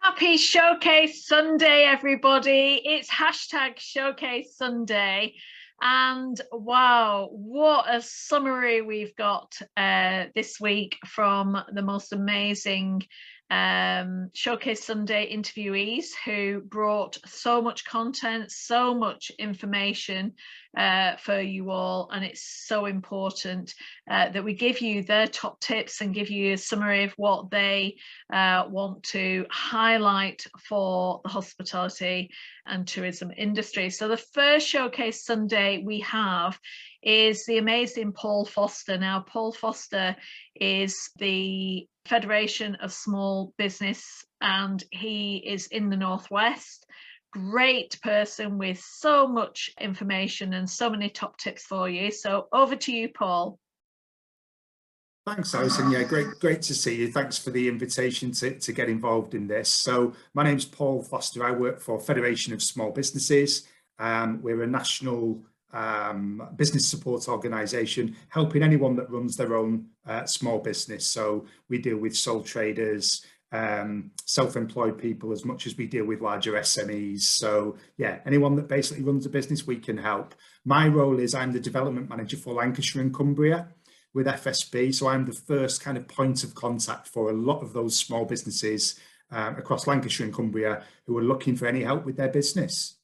Happy Showcase Sunday, everybody. It's hashtag Showcase Sunday. And wow, what a summary we've got this week from the most amazing Showcase Sunday interviewees who brought so much content, so much information for you all. And it's so important that we give you their top tips and give you a summary of what they want to highlight for the hospitality and tourism industry. So the first Showcase Sunday we have is the amazing Paul Foster. Now, Paul Foster is the Federation of Small Business, and he is in the Northwest. Great person with so much information and so many top tips for you. So over to you, Paul. Thanks, Alison. Yeah, great to see you. Thanks for the invitation to get involved in this. So my name's Paul Foster. I work for Federation of Small Businesses. We're a national business support organisation helping anyone that runs their own small business. So we deal with sole traders, self-employed people as much as we deal with larger SMEs. So yeah, anyone that basically runs a business, we can help. My role is I'm the development manager for Lancashire and Cumbria with FSB. So I'm the first kind of point of contact for a lot of those small businesses across Lancashire and Cumbria who are looking for any help with their business.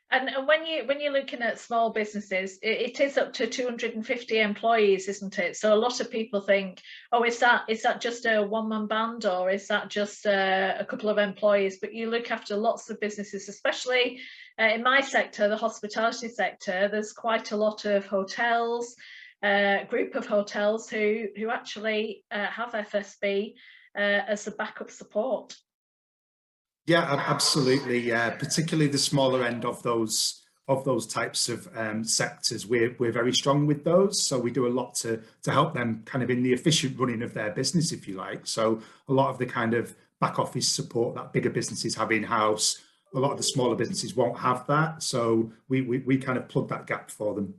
And when you're looking at small businesses, it is up to 250 employees, isn't it? So a lot of people think, oh, is that just a one-man band, or is that just a couple of employees? But you look after lots of businesses, especially in my sector, the hospitality sector. There's quite a lot of hotels, group of hotels who actually have FSB as a backup support. Yeah, absolutely. Yeah, particularly the smaller end of those types of sectors. We're very strong with those, so we do a lot to help them kind of in the efficient running of their business, if you like. So a lot of the kind of back office support that bigger businesses have in house, a lot of the smaller businesses won't have that. So we kind of plug that gap for them.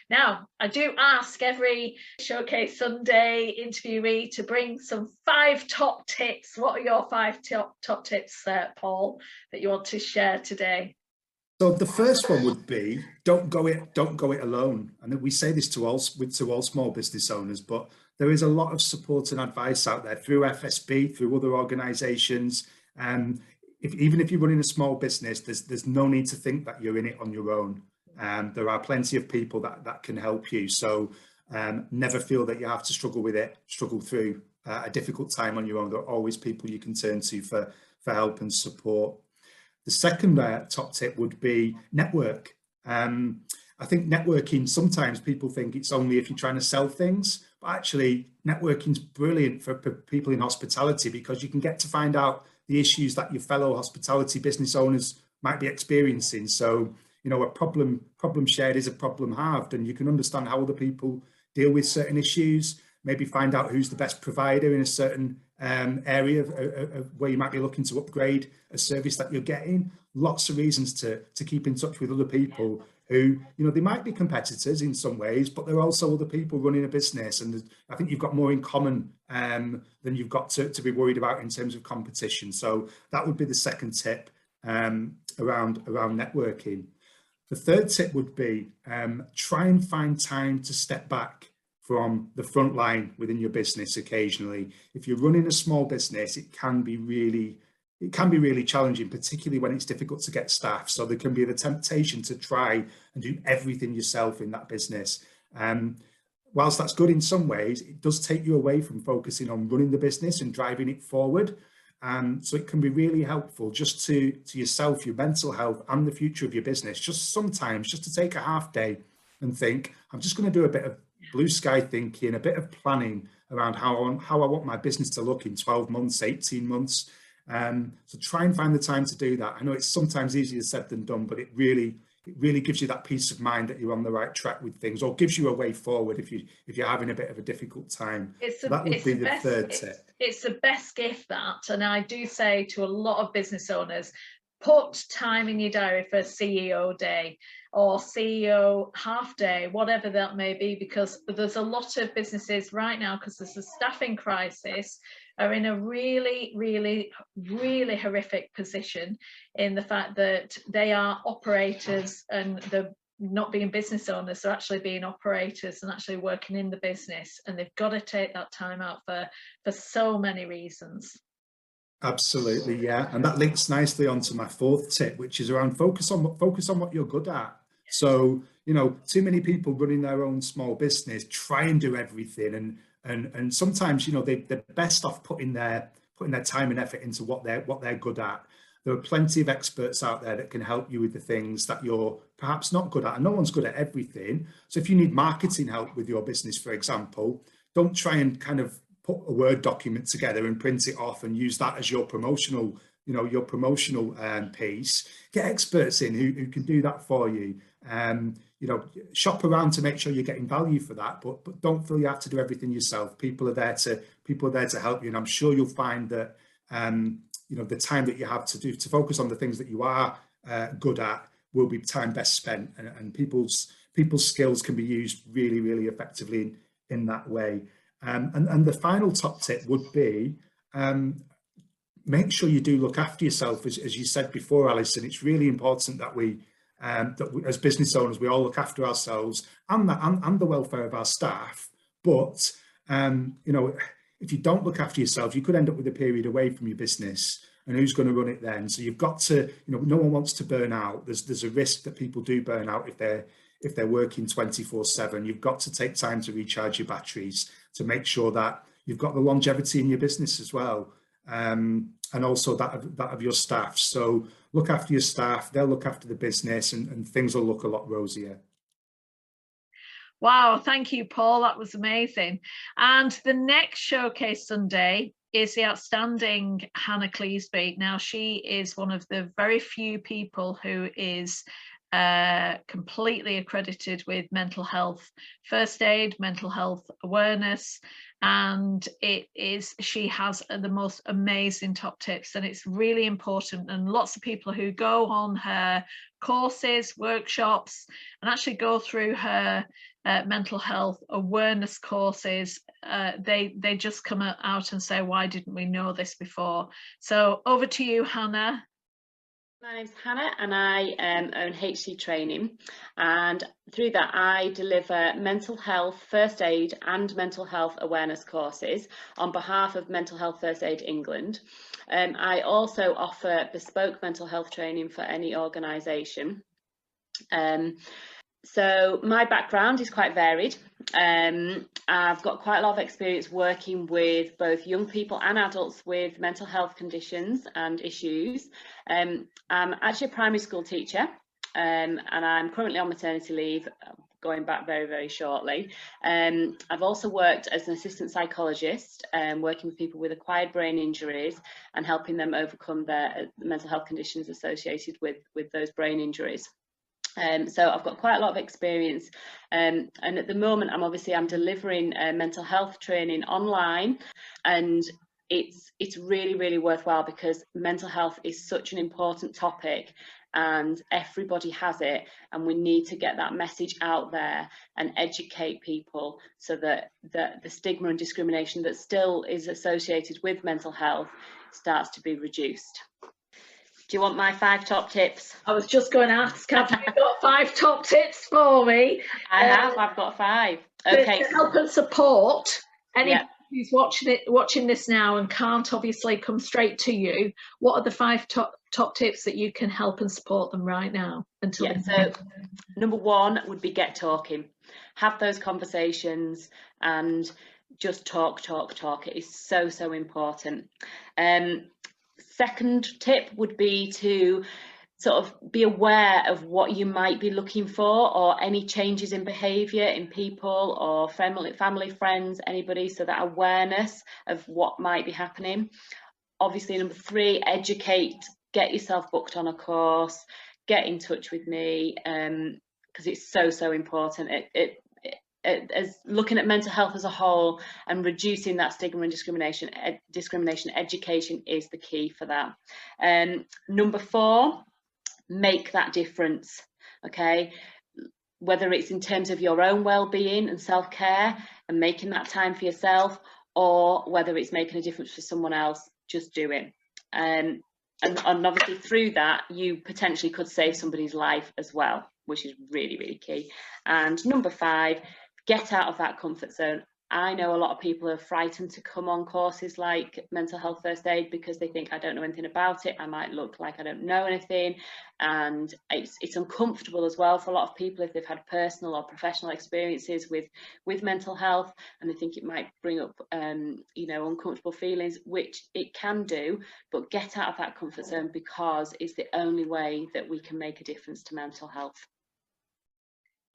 Now, I do ask every Showcase Sunday interviewee to bring some 5 top tips. What are your 5 top tips, Paul, that you want to share today? So the first one would be don't go it alone. And we say this to all small business owners, but there is a lot of support and advice out there through FSB, through other organisations. Even if you're running a small business, there's no need to think that you're in it on your own. There are plenty of people that can help you. So never feel that you have to struggle through a difficult time on your own. There are always people you can turn to for help and support. The second top tip would be network. I think networking, sometimes people think it's only if you're trying to sell things, but actually networking's brilliant for people in hospitality, because you can get to find out the issues that your fellow hospitality business owners might be experiencing. So you know, a problem shared is a problem halved, and you can understand how other people deal with certain issues, maybe find out who's the best provider in a certain area of where you might be looking to upgrade a service that you're getting. Lots of reasons to keep in touch with other people who, you know, they might be competitors in some ways, but they're also other people running a business. And I think you've got more in common than you've got to be worried about in terms of competition. So that would be the second tip around networking. The third tip would be try and find time to step back from the front line within your business occasionally. If you're running a small business, it can be really challenging, particularly when it's difficult to get staff. So there can be the temptation to try and do everything yourself in that business. Whilst that's good in some ways, it does take you away from focusing on running the business and driving it forward. So it can be really helpful just to yourself, your mental health and the future of your business, just sometimes just to take a half day and think, I'm just going to do a bit of blue sky thinking, a bit of planning around how I want my business to look in 12 months, 18 months. So try and find the time to do that. I know it's sometimes easier said than done, but it really gives you that peace of mind that you're on the right track with things, or gives you a way forward if you're having a bit of a difficult time. That would be the third tip. It's the best gift, that, and I do say to a lot of business owners, put time in your diary for CEO day or CEO half day, whatever that may be, because there's a lot of businesses right now, because there's a staffing crisis, are in a really, really, really horrific position in the fact that they are operators and they're not being business owners, they're actually being operators and actually working in the business, and they've got to take that time out for so many reasons. Absolutely, yeah, and that links nicely onto my fourth tip, which is around focus on what you're good at. So, you know, too many people running their own small business try and do everything, and sometimes, you know, they're best off putting their time and effort into what they're good at. There are plenty of experts out there that can help you with the things that you're perhaps not good at, and no one's good at everything. So if you need marketing help with your business, for example, don't try and kind of put a Word document together and print it off and use that as your promotional, you know, your promotional piece. Get experts in who can do that for you. You know, shop around to make sure you're getting value for that, but don't feel you have to do everything yourself. People are there to help you, and I'm sure you'll find that you know, the time that you have to focus on the things that you are good at will be time best spent, and people's skills can be used really, really effectively in that way. And the final top tip would be make sure you do look after yourself. As you said before, Alison, it's really important that we as business owners, we all look after ourselves and the welfare of our staff. But you know, if you don't look after yourself, you could end up with a period away from your business, and who's going to run it then? So you've got to, you know, no one wants to burn out. There's a risk that people do burn out if they're working 24/7. You've got to take time to recharge your batteries to make sure that you've got the longevity in your business as well, and also that of your staff. So look after your staff, they'll look after the business, and things will look a lot rosier. Wow, thank you, Paul. That was amazing. And the next Showcase Sunday is the outstanding Hannah Cleesby. Now, she is one of the very few people who is completely accredited with mental health first aid, mental health awareness, and she has the most amazing top tips, and it's really important. And lots of people who go on her courses, workshops, and actually go through her mental health awareness courses, they just come out and say, why didn't we know this before? So over to you, Hannah. My name's Hannah, and I own HC Training, and through that I deliver mental health first aid and mental health awareness courses on behalf of Mental Health First Aid England. I also offer bespoke mental health training for any organisation. So my background is quite varied. I've got quite a lot of experience working with both young people and adults with mental health conditions and issues. I'm actually a primary school teacher, and I'm currently on maternity leave, going back very, very shortly. I've also worked as an assistant psychologist, working with people with acquired brain injuries and helping them overcome their mental health conditions associated with those brain injuries. So I've got quite a lot of experience, and at the moment I'm delivering mental health training online, and it's really, really worthwhile because mental health is such an important topic and everybody has it, and we need to get that message out there and educate people so that the stigma and discrimination that still is associated with mental health starts to be reduced. Do you want my 5 top tips? I was just going to ask, have you got 5 top tips for me? I've got 5. Okay. To help and support anybody who's watching this now and can't obviously come straight to you, what are the 5 top tips that you can help and support them right now? So number 1 would be get talking. Have those conversations and just talk. It is so, so important. Second tip would be to sort of be aware of what you might be looking for, or any changes in behaviour in people or family, friends, anybody, so that awareness of what might be happening. Obviously, number 3, educate, get yourself booked on a course, get in touch with me, because it's so, so important. as looking at mental health as a whole and reducing that stigma and discrimination. Discrimination education is the key for that. Number 4, make that difference. Okay, whether it's in terms of your own well-being and self-care and making that time for yourself, or whether it's making a difference for someone else, just do it. And obviously through that, you potentially could save somebody's life as well, which is really, really key. And number 5, get out of that comfort zone. I know a lot of people are frightened to come on courses like mental health first aid because they think, I don't know anything about it, I might look like I don't know anything, and it's uncomfortable as well for a lot of people if they've had personal or professional experiences with mental health, and they think it might bring up you know, uncomfortable feelings, which it can do. But get out of that comfort zone, because it's the only way that we can make a difference to mental health.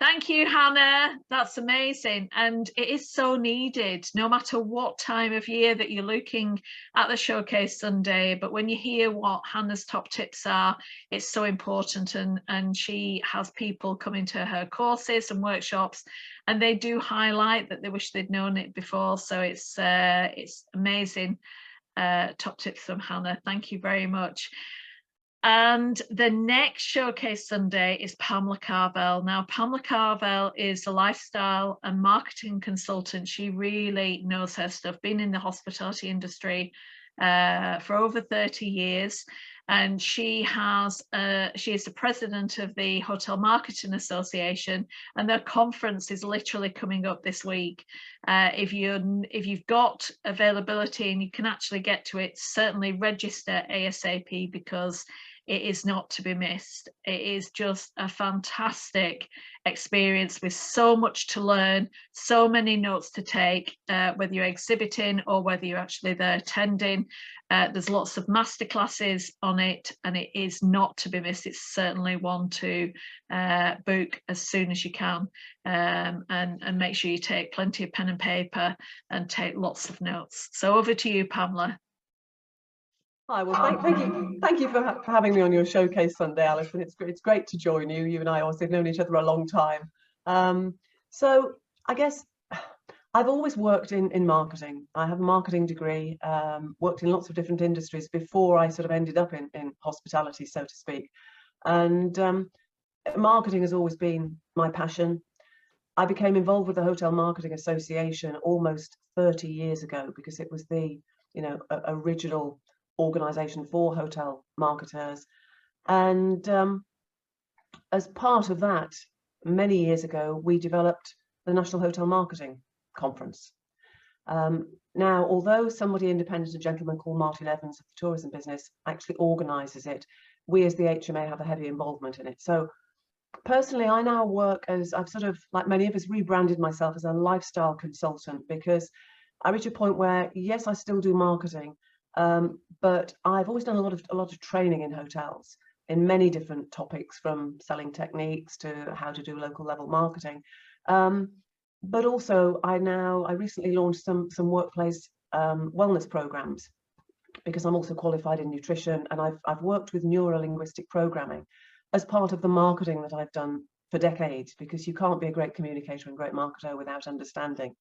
Thank you, Hannah. That's amazing. And it is so needed, no matter what time of year that you're looking at the Showcase Sunday. But when you hear what Hannah's top tips are, it's so important. And she has people coming to her courses and workshops, and they do highlight that they wish they'd known it before. So it's amazing top tips from Hannah. Thank you very much. And the next Showcase Sunday is Pamela Carvell. Now, Pamela Carvell is a lifestyle and marketing consultant. She really knows her stuff, been in the hospitality industry for over 30 years. And she is the president of the Hotel Marketing Association, and their conference is literally coming up this week. If you've got availability and you can actually get to it, certainly register ASAP, because it is not to be missed. It is just a fantastic experience with so much to learn, so many notes to take, whether you're exhibiting or whether you're actually there attending. There's lots of masterclasses on it, and it is not to be missed. It's certainly one to book as soon as you can, and make sure you take plenty of pen and paper and take lots of notes. So over to you, Pamela. Hi, well, thank you for having me on your Showcase Sunday, Alison. It's great to join you. You and I obviously have known each other a long time. So I guess I've always worked in marketing. I have a marketing degree, worked in lots of different industries before I sort of ended up in hospitality, so to speak. And marketing has always been my passion. I became involved with the Hotel Marketing Association almost 30 years ago, because it was the, you know, original organisation for hotel marketers. And as part of that, many years ago, we developed the National Hotel Marketing Conference. Now, although somebody independent, a gentleman called Martin Evans of the tourism business, actually organises it, we as the HMA have a heavy involvement in it. So personally, I now work as, I've sort of, like many of us, rebranded myself as a lifestyle consultant, because I reach a point where, yes, I still do marketing, but I've always done a lot of training in hotels in many different topics, from selling techniques to how to do local level marketing. But also I recently launched some workplace wellness programs, because I'm also qualified in nutrition, and I've worked with neuro-linguistic programming as part of the marketing that I've done for decades, because you can't be a great communicator and great marketer without understanding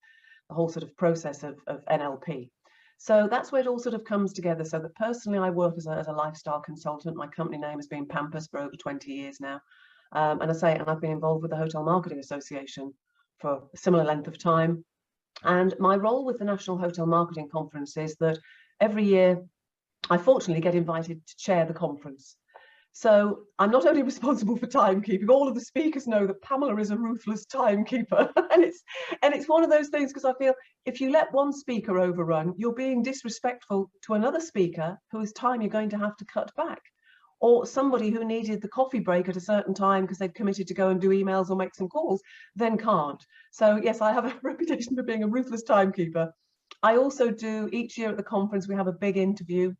the whole sort of process of NLP. So that's where it all sort of comes together. So that personally, I work as a lifestyle consultant. My company name has been Pampers for over 20 years now. And I've been involved with the Hotel Marketing Association for a similar length of time. And my role with the National Hotel Marketing Conference is that every year, I fortunately get invited to chair the conference. So I'm not only responsible for timekeeping, all of the speakers know that Pamela is a ruthless timekeeper. and it's one of those things, because I feel if you let one speaker overrun, you're being disrespectful to another speaker whose time you're going to have to cut back, or somebody who needed the coffee break at a certain time because they'd committed to go and do emails or make some calls, then can't. So yes, I have a reputation for being a ruthless timekeeper. I also do, each year at the conference, we have a big interview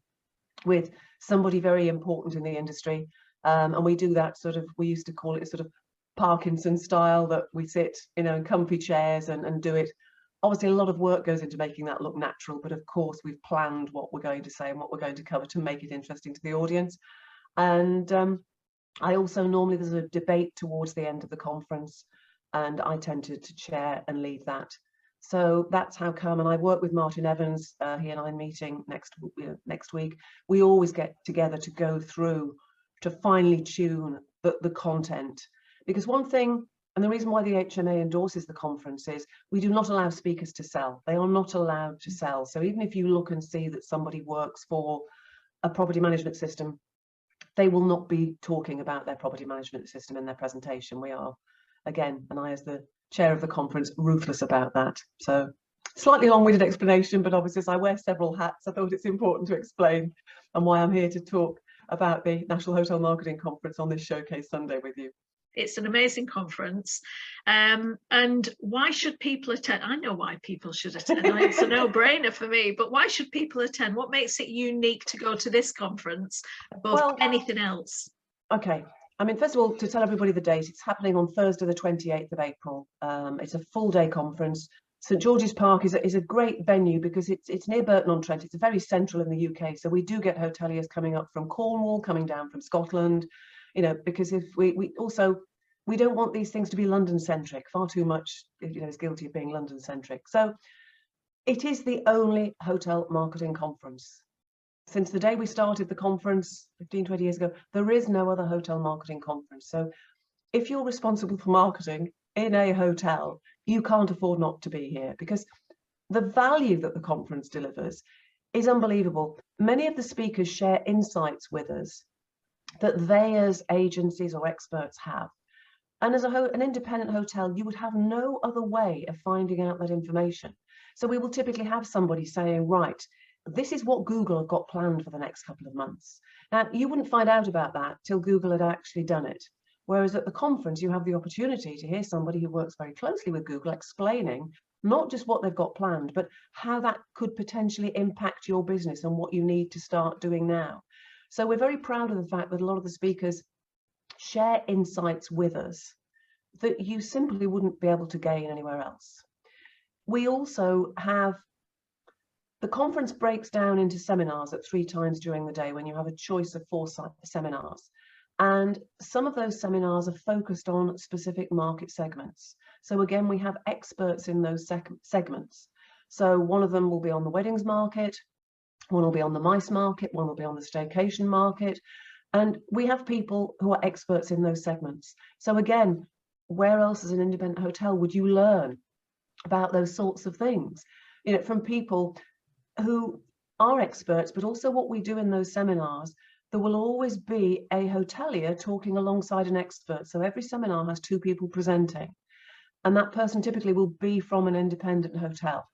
with somebody very important in the industry, and we do that sort of, we used to call it a sort of Parkinson style, that we sit, you know, in comfy chairs and do it. Obviously a lot of work goes into making that look natural, but of course we've planned what we're going to say and what we're going to cover to make it interesting to the audience. And I also, normally there's a debate towards the end of the conference, and I tend to chair and lead that. So that's how come, and I work with Martin Evans, he and I meeting next week. We always get together to go through to finely tune the content, because one thing, and the reason why the HMA endorses the conference is we do not allow speakers to sell. They are not allowed to sell. So even if you look and see that somebody works for a property management system, they will not be talking about their property management system in their presentation. We are, again, and I as the chair of the conference, ruthless about that. So slightly long-winded explanation, but obviously as I wear several hats, I thought it's important to explain and why I'm here to talk about the National Hotel Marketing Conference on this Showcase Sunday with you. It's an amazing conference, and why should people attend? I know why people should attend. It's a no-brainer for me, but why should people attend? What makes it unique to go to this conference above anything else? Okay, I mean, first of all, to tell everybody the date, it's happening on Thursday the 28th of April. It's a full-day conference. St George's Park is a great venue because it's near Burton-on-Trent. It's very central in the UK, so we do get hoteliers coming up from Cornwall, coming down from Scotland, you know, because if we don't want these things to be London-centric. Far too much, you know, is guilty of being London-centric. So it is the only hotel marketing conference. Since the day we started the conference 15, 20 years ago, there is no other hotel marketing conference. So if you're responsible for marketing in a hotel, you can't afford not to be here, because the value that the conference delivers is unbelievable. Many of the speakers share insights with us that they as agencies or experts have. And as an independent hotel, you would have no other way of finding out that information. So we will typically have somebody saying, right, this is what Google have got planned for the next couple of months. Now, you wouldn't find out about that till Google had actually done it. Whereas at the conference, you have the opportunity to hear somebody who works very closely with Google explaining not just what they've got planned, but how that could potentially impact your business and what you need to start doing now. So we're very proud of the fact that a lot of the speakers share insights with us that you simply wouldn't be able to gain anywhere else. We also have, the conference breaks down into seminars at 3 times during the day when you have a choice of 4 seminars. And some of those seminars are focused on specific market segments. So again, we have experts in those segments. So one of them will be on the weddings market, one will be on the MICE market, one will be on the staycation market. And we have people who are experts in those segments. So again, where else as an independent hotel would you learn about those sorts of things? You know, from people who are experts, but also what we do in those seminars, there will always be a hotelier talking alongside an expert. So every seminar has 2 people presenting, and that person typically will be from an independent hotel.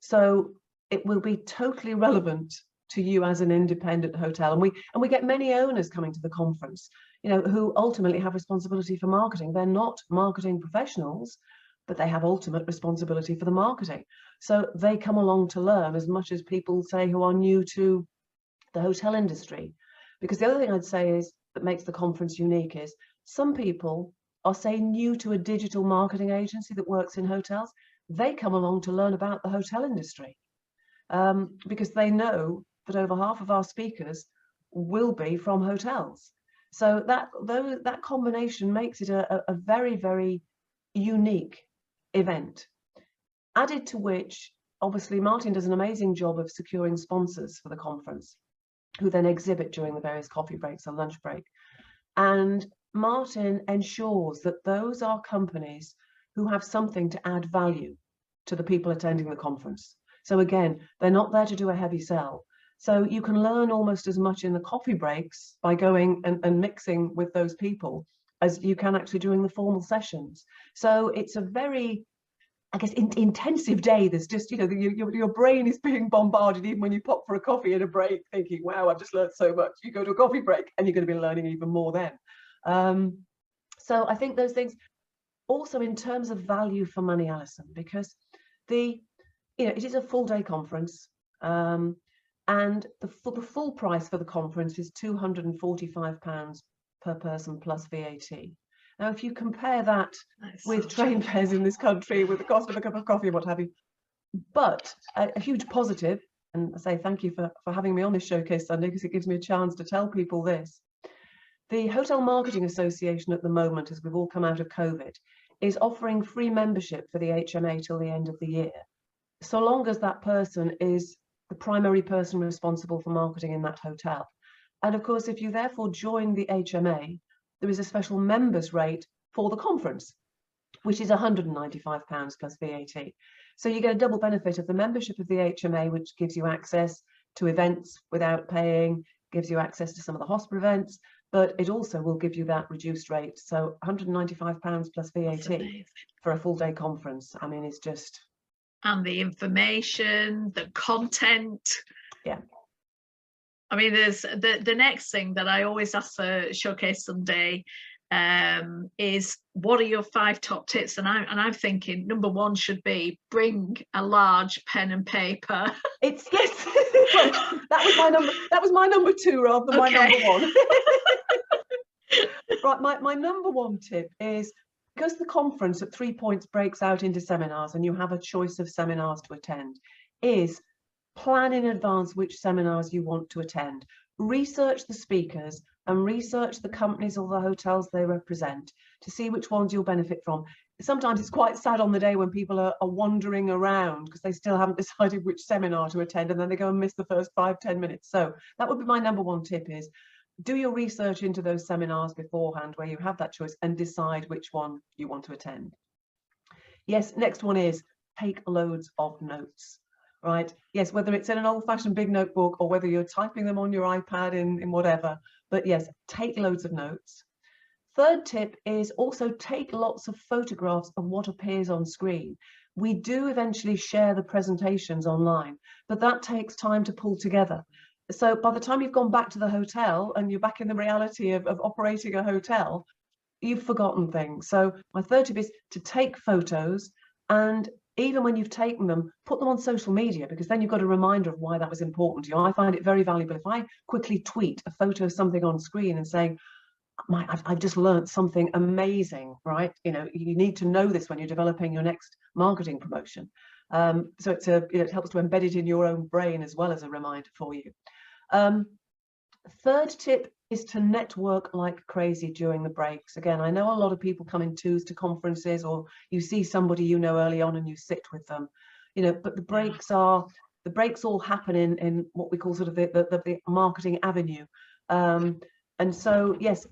So it will be totally relevant to you as an independent hotel. And we get many owners coming to the conference, you know, who ultimately have responsibility for marketing. They're not marketing professionals, but they have ultimate responsibility for the marketing. So they come along to learn as much as people say who are new to the hotel industry. Because the other thing I'd say is that makes the conference unique is some people are, say, new to a digital marketing agency that works in hotels. They come along to learn about the hotel industry because they know that over half of our speakers will be from hotels. So that combination makes it a very, very unique event. Added to which, obviously, Martin does an amazing job of securing sponsors for the conference, who then exhibit during the various coffee breaks and lunch break. And Martin ensures that those are companies who have something to add value to the people attending the conference. So again, they're not there to do a heavy sell. So you can learn almost as much in the coffee breaks by going and mixing with those people as you can actually during the formal sessions. So it's a very, I guess, intensive day. There's just, you know, your brain is being bombarded even when you pop for a coffee in a break thinking, wow, I've just learned so much. You go to a coffee break and you're going to be learning even more then. So I think those things also in terms of value for money, Alison, because it is a full day conference. And the full price for the conference is £245 per person plus VAT. Now, if you compare that with train fares in this country, with the cost of a cup of coffee and what have you, but a huge positive, and I say thank you for having me on this Showcase Sunday, because it gives me a chance to tell people this. The Hotel Marketing Association at the moment, as we've all come out of COVID, is offering free membership for the HMA till the end of the year, so long as that person is the primary person responsible for marketing in that hotel. And of course, if you therefore join the HMA, there is a special members rate for the conference, which is £195 plus VAT. So you get a double benefit of the membership of the HMA, which gives you access to events without paying, gives you access to some of the hospital events, but it also will give you that reduced rate. So £195 plus VAT for a full day conference. I mean, it's just... And the information, the content. Yeah. I mean, there's the next thing that I always ask for Showcase Sunday is, what are your 5 top tips? And I'm thinking number 1 should be bring a large pen and paper. It's yes. Well, that was my number 2 rather than my number 1. Right, my number 1 tip is, because the conference at 3 points breaks out into seminars and you have a choice of seminars to attend, is plan in advance which seminars you want to attend. Research the speakers and research the companies or the hotels they represent to see which ones you'll benefit from. Sometimes it's quite sad on the day when people are wandering around because they still haven't decided which seminar to attend, and then they go and miss the first 5-10 minutes. So that would be my number 1 tip, is do your research into those seminars beforehand where you have that choice and decide which one you want to attend. Yes, next one is take loads of notes. Right, yes, whether it's in an old-fashioned big notebook or whether you're typing them on your iPad in whatever, but yes, take loads of notes. Third tip is also take lots of photographs of what appears on screen. We do eventually share the presentations online, but that takes time to pull together. So by the time you've gone back to the hotel and you're back in the reality of operating a hotel, you've forgotten things. So my third tip is to take photos, and even when you've taken them, put them on social media, because then you've got a reminder of why that was important to you. I find it very valuable if I quickly tweet a photo of something on screen and saying, I've just learned something amazing, right? You know, you need to know this when you're developing your next marketing promotion. So it helps to embed it in your own brain as well as a reminder for you. Third tip is to network like crazy during the breaks. Again, I know a lot of people come in twos to conferences, or you see somebody you know early on and you sit with them, you know, but the breaks all happen in what we call sort of the marketing avenue. And so, yes,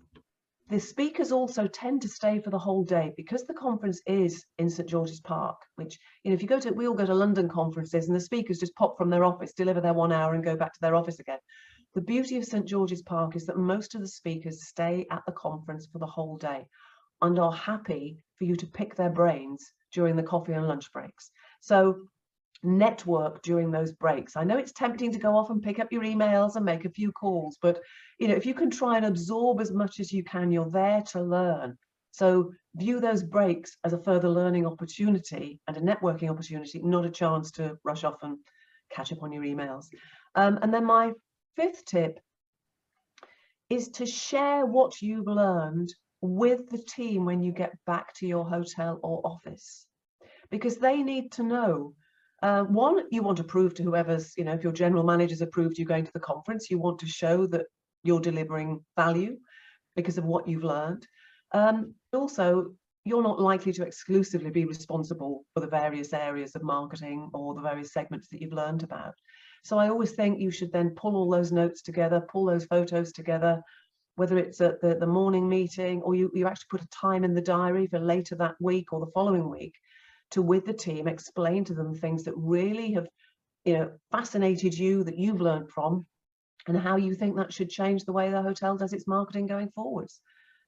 the speakers also tend to stay for the whole day, because the conference is in St George's Park, which, you know, if we all go to London conferences and the speakers just pop from their office, deliver their 1 hour and go back to their office again. The beauty of St George's Park is that most of the speakers stay at the conference for the whole day and are happy for you to pick their brains during the coffee and lunch breaks. So network during those breaks. I know it's tempting to go off and pick up your emails and make a few calls, but you know, if you can try and absorb as much as you can, you're there to learn. So view those breaks as a further learning opportunity and a networking opportunity, not a chance to rush off and catch up on your emails. And then my 5th tip is to share what you've learned with the team when you get back to your hotel or office, because they need to know. One, you want to prove to whoever's, you know, if your general manager's approved you going to the conference, you want to show that you're delivering value because of what you've learned. Also, you're not likely to exclusively be responsible for the various areas of marketing or the various segments that you've learned about. So I always think you should then pull all those notes together, pull those photos together, whether it's at the morning meeting, or you actually put a time in the diary for later that week or the following week, to, with the team, explain to them things that really have, you know, fascinated you, that you've learned from, and how you think that should change the way the hotel does its marketing going forwards.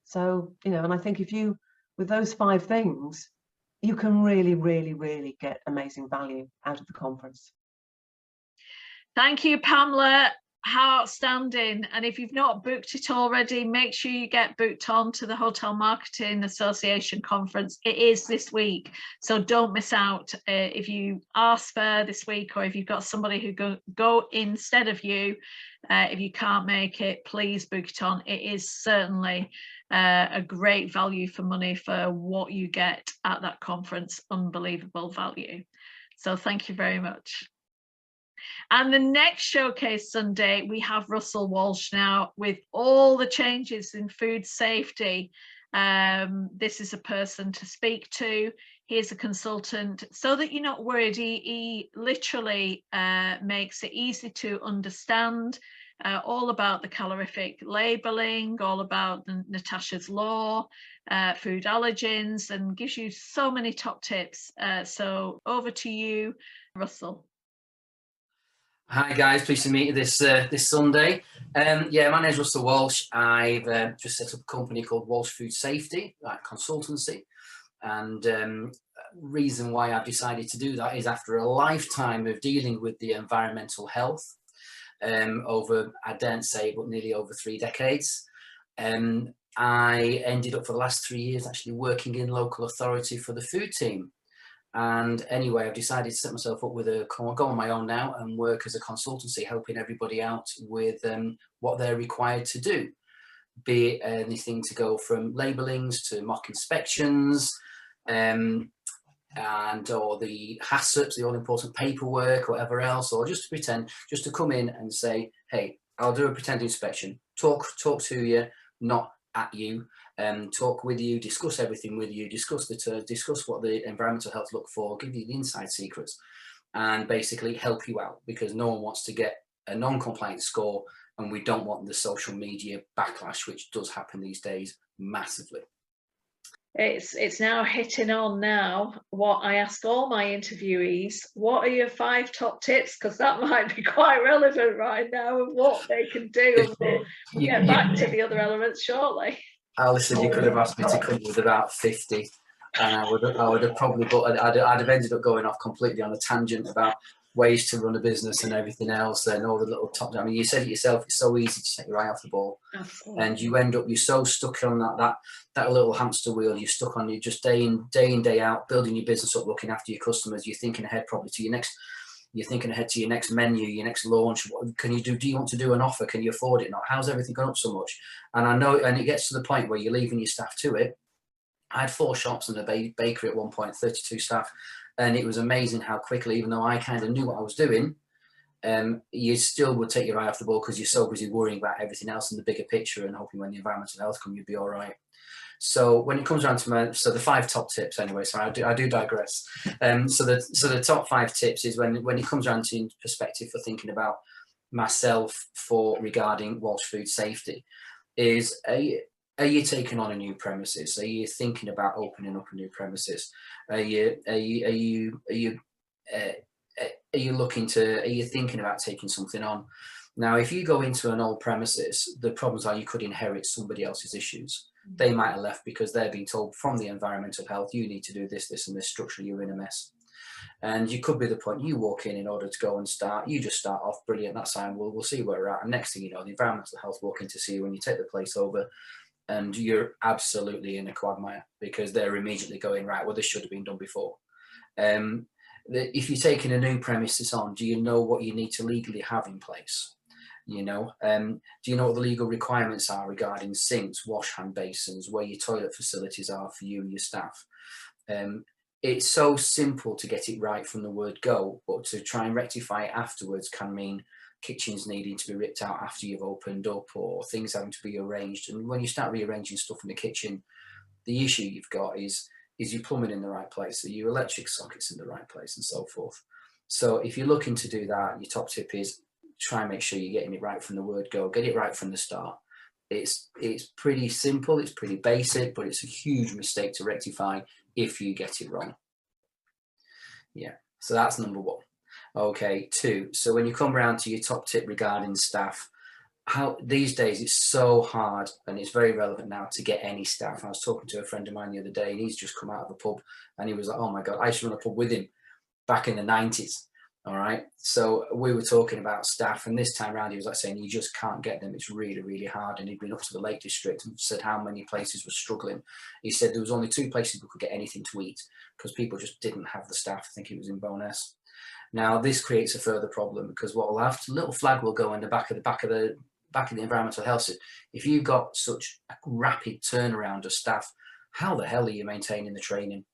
So, you know, and I think if you, with those 5 things, you can really, really, really get amazing value out of the conference. Thank you, Pamela. How outstanding. And if you've not booked it already, make sure you get booked on to the Hotel Marketing Association conference. It is this week, so don't miss out. If you ask for this week, or if you've got somebody who go instead of you, if you can't make it, please book it on. It is certainly a great value for money for what you get at that conference. Unbelievable value. So thank you very much. And the next Showcase Sunday, we have Russell Walsh now with all the changes in food safety. This is a person to speak to. Here's a consultant, so that you're not worried. He literally makes it easy to understand, all about the calorific labelling, all about Natasha's Law, food allergens, and gives you so many top tips. So over to you, Russell. Hi guys, pleased to meet you this Sunday. Yeah, my name is Russell Walsh. I've just set up a company called Walsh Food Safety, consultancy. And reason why I've decided to do that is after a lifetime of dealing with the environmental health, over, I daren't say, but nearly over 3 decades. I ended up for the last 3 years actually working in local authority for the food team. And anyway, I've decided to set myself up with go on my own now and work as a consultancy, helping everybody out with what they're required to do. Be it anything to go from labellings to mock inspections, or the HACCPs, the all-important paperwork, or whatever else, or just to pretend, just to come in and say, hey, I'll do a pretend inspection, talk to you, not at you, talk with you, discuss everything with you, discuss what the environmental health look for, give you the inside secrets, and basically help you out, because no one wants to get a non-compliant score, and we don't want the social media backlash, which does happen these days massively. It's now hitting on now what I ask all my interviewees: what are your 5 top tips? Because that might be quite relevant right now of what they can do. And we'll get back to the other elements shortly. Alison, you could have asked me to come with about 50, and I would have probably, but I'd have ended up going off completely on a tangent about ways to run a business and everything else, and all the little top. I mean, you said it yourself, it's so easy to take your eye off the ball. Absolutely. And you end up, you're so stuck on that little hamster wheel. You're stuck on, you just day in day out, building your business up, looking after your customers. You're thinking ahead probably to your next. You're thinking ahead to your next menu, your next launch. What can you do? Do you want to do an offer? Can you afford it? Not. How's everything gone up so much? And I know, and it gets to the point where you're leaving your staff to it. I had 4 shops and a bakery at one point, 32 staff. And it was amazing how quickly, even though I kind of knew what I was doing, you still would take your eye off the ball because you're so busy worrying about everything else in the bigger picture and hoping when the environmental health comes, you'd be all right. So when it comes around to the 5 top tips anyway, so I do digress. So the top 5 tips is when it comes around to perspective for thinking about myself regarding Walsh Food Safety, is are you taking on a new premises? Are you thinking about opening up a new premises? Are you thinking about taking something on? Now, if you go into an old premises, the problems are you could inherit somebody else's issues. They might have left because they're being told from the environmental health, you need to do this, this, and this. Structurally, you're in a mess. And you could be the point you walk in order to go and start. You just start off brilliant. That's fine. We'll see where we're at. And next thing you know, the environmental health walk in to see you when you take the place over, and you're absolutely in a quagmire because they're immediately going, right, well, this should have been done before. If you're taking a new premises on, do you know what you need to legally have in place? You know, do you know what the legal requirements are regarding sinks, wash hand basins, where your toilet facilities are for you and your staff? It's so simple to get it right from the word go, but to try and rectify it afterwards can mean kitchens needing to be ripped out after you've opened up, or things having to be arranged. And when you start rearranging stuff in the kitchen, the issue you've got is your plumbing in the right place, are your electric sockets in the right place, and so forth. So if you're looking to do that, your top tip is try and make sure you're getting it right from the word go. Get it right from the start. It's pretty simple, it's pretty basic, but it's a huge mistake to rectify if you get it wrong. Yeah, so that's number 1. Okay, 2. So when you come around to your top tip regarding staff, how these days it's so hard, and it's very relevant now, to get any staff. I was talking to a friend of mine the other day, and he's just come out of a pub, and he was like, oh my God, I used to run a pub with him back in the 90s. All right. So we were talking about staff, and this time around he was like saying you just can't get them. It's really, really hard. And he'd been up to the Lake District and said how many places were struggling. He said there was only 2 places we could get anything to eat because people just didn't have the staff. I think it was in Bowness. Now this creates a further problem, because what will have, a little flag will go in the back of the environmental health. If you've got such a rapid turnaround of staff, how the hell are you maintaining the training?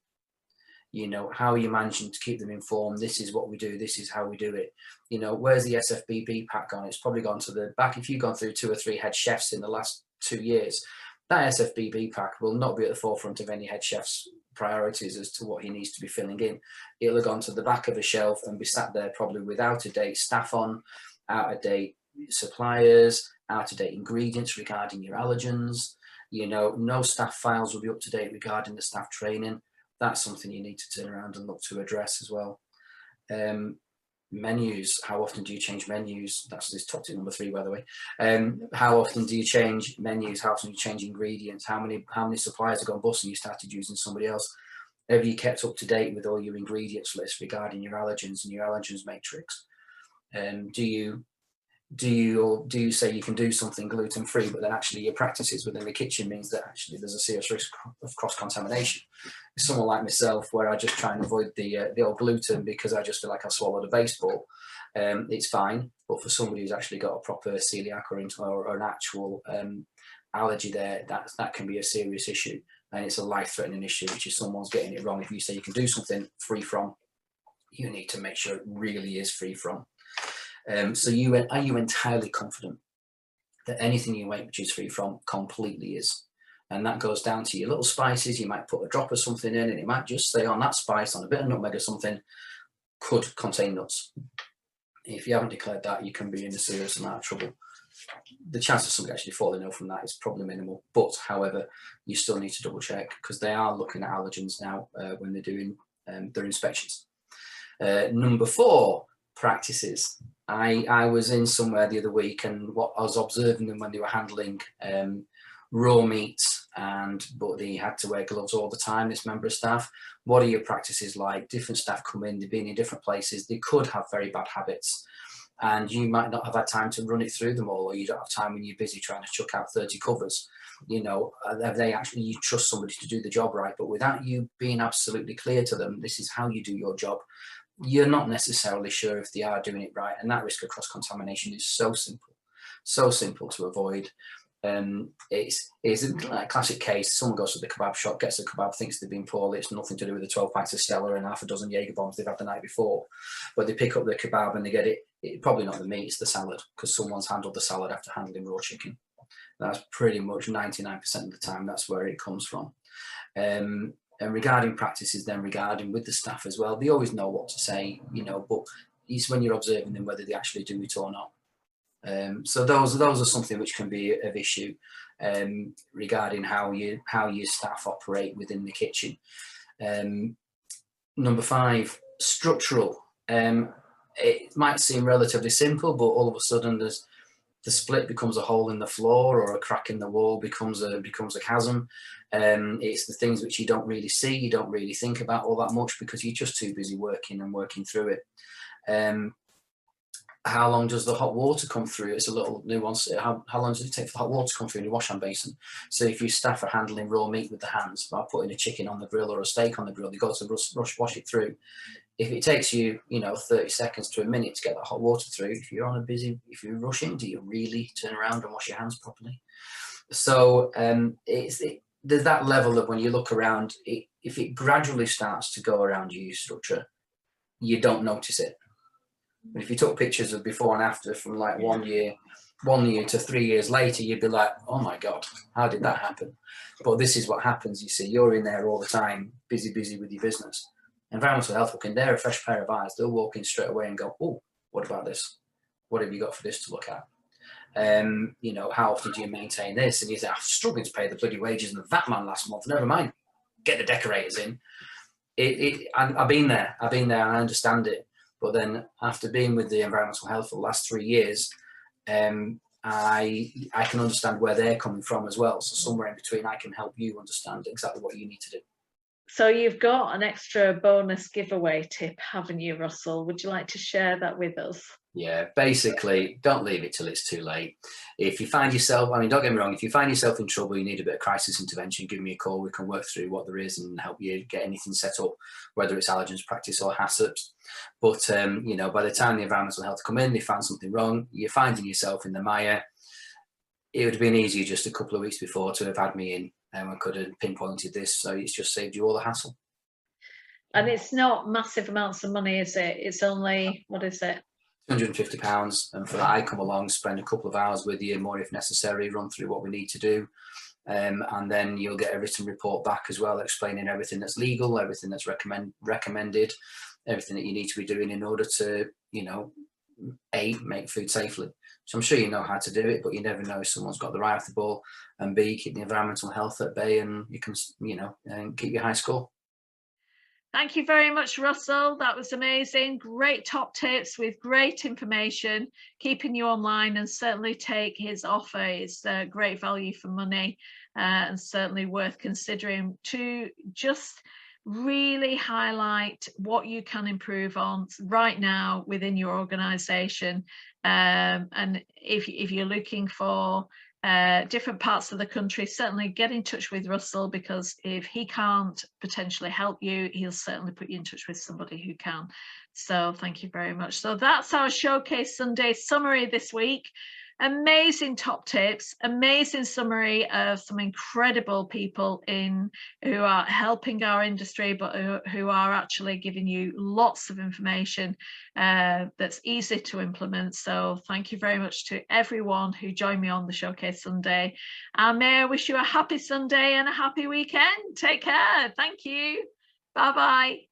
You know, how are you managing to keep them informed? This is what we do. This is how we do it. You know, where's the SFBB pack gone? It's probably gone to the back. If you've gone through 2 or 3 head chefs in the last 2 years, that SFBB pack will not be at the forefront of any head chef's priorities as to what he needs to be filling in. It'll have gone to the back of a shelf and be sat there probably with out-of-date staff on, out-of-date suppliers, out-of-date ingredients regarding your allergens. You know, no staff files will be up to date regarding the staff training. That's something you need to turn around and look to address as well. Menus, how often do you change menus? That's this top tip number 3, by the way. How often do you change menus? How often do you change ingredients? How many suppliers have gone bust and you started using somebody else? Have you kept up to date with all your ingredients lists regarding your allergens and your allergens matrix? Do you say you can do something gluten-free, but then actually your practices within the kitchen means that actually there's a serious risk of cross-contamination? Someone like myself, where I just try and avoid the old gluten because I just feel like I swallowed a baseball, it's fine. But for somebody who's actually got a proper celiac or an actual allergy there, that can be a serious issue, and it's a life-threatening issue, which is someone's getting it wrong. If you say you can do something free from, you need to make sure it really is free from. So are you entirely confident that anything you make which is free from completely is? And that goes down to your little spices. You might put a drop of something in and it might just say on that spice, on a bit of nutmeg or something, could contain nuts. If you haven't declared that, you can be in a serious amount of trouble. The chance of somebody actually falling ill from that is probably minimal, but however, you still need to double check because they are looking at allergens now when they're doing their inspections. Number 4, practices. I was in somewhere the other week, and what I was observing them when they were handling raw meats, but they had to wear gloves all the time, this member of staff. What are your practices like? Different staff come in, they've been in different places, they could have very bad habits, and you might not have had time to run it through them all, or you don't have time when you're busy trying to chuck out 30 covers. You know, have they actually, you trust somebody to do the job right, but without you being absolutely clear to them, this is how you do your job, you're not necessarily sure if they are doing it right. And that risk of cross-contamination is so simple to avoid. It's a classic case. Someone goes to the kebab shop, gets a kebab, thinks they've been poorly. It's nothing to do with the 12 pints of Stella and half a dozen Jaeger bombs they've had the night before. But they pick up the kebab and they get it probably not the meat, it's the salad, because someone's handled the salad after handling raw chicken. That's pretty much 99% of the time, that's where it comes from. And regarding practices, then regarding with the staff as well, they always know what to say, you know, but it's when you're observing them whether they actually do it or not. So those are something which can be of issue regarding how your staff operate within the kitchen. Number 5, structural. It might seem relatively simple, but all of a sudden the split becomes a hole in the floor, or a crack in the wall becomes a chasm. It's the things which you don't really see, you don't really think about all that much because you're just too busy working through it. How long does the hot water come through? It's a little nuance. How long does it take for the hot water to come through in your wash hand basin? So if your staff are handling raw meat with the hands, by putting a chicken on the grill or a steak on the grill, you got to wash it through. If it takes you, 30 seconds to a minute to get that hot water through, if you're if you're rushing, do you really turn around and wash your hands properly? So there's that level of when you look around, if it gradually starts to go around your structure, you don't notice it. But if you took pictures of before and after from like 1 year to 3 years later, you'd be like, oh my God, how did that happen? But this is what happens, you see, you're in there all the time, busy with your business. Environmental health looking there, a fresh pair of eyes, they'll walk in straight away and go, oh, what about this? What have you got for this to look at? How often do you maintain this? And you say, I'm struggling to pay the bloody wages of that man last month. Never mind, get the decorators in. I've been there and I understand it. But then after being with the environmental health for the last 3 years, I can understand where they're coming from as well. So somewhere in between, I can help you understand exactly what you need to do. So you've got an extra bonus giveaway tip, haven't you, Russell? Would you like to share that with us? Yeah, basically, don't leave it till it's too late. If you find yourself, don't get me wrong, if you find yourself in trouble, you need a bit of crisis intervention, give me a call. We can work through what there is and help you get anything set up, whether it's allergens practice or HACCPs. But, by the time the environmental health come in, they found something wrong, you're finding yourself in the mire. It would have been easier just a couple of weeks before to have had me in, and I could have pinpointed this. So it's just saved you all the hassle. And it's not massive amounts of money, is it? It's only, what is it? £250, and for that I come along, spend a couple of hours with you, more if necessary, run through what we need to do, and then you'll get a written report back as well, explaining everything that's legal, everything that's recommended, everything that you need to be doing in order to, you know, A, make food safely. So I'm sure you know how to do it, but you never know if someone's got their eye off the ball, and B, keep the environmental health at bay, and you can, you know, and keep your high score. Thank you very much, Russell. That was amazing. Great top tips with great information, keeping you online, and certainly take his offer. It's great value for money, and certainly worth considering to just really highlight what you can improve on right now within your organisation. And if you're looking for different parts of the country, certainly get in touch with Russell, because if he can't potentially help you, he'll certainly put you in touch with somebody who can. So thank you very much. So that's our Showcase Sunday summary this week. Amazing top tips, amazing summary of some incredible people who are helping our industry, but who are actually giving you lots of information that's easy to implement. So thank you very much to everyone who joined me on the Showcase Sunday. And may I wish you a happy Sunday and a happy weekend. Take care. Thank you. Bye-bye.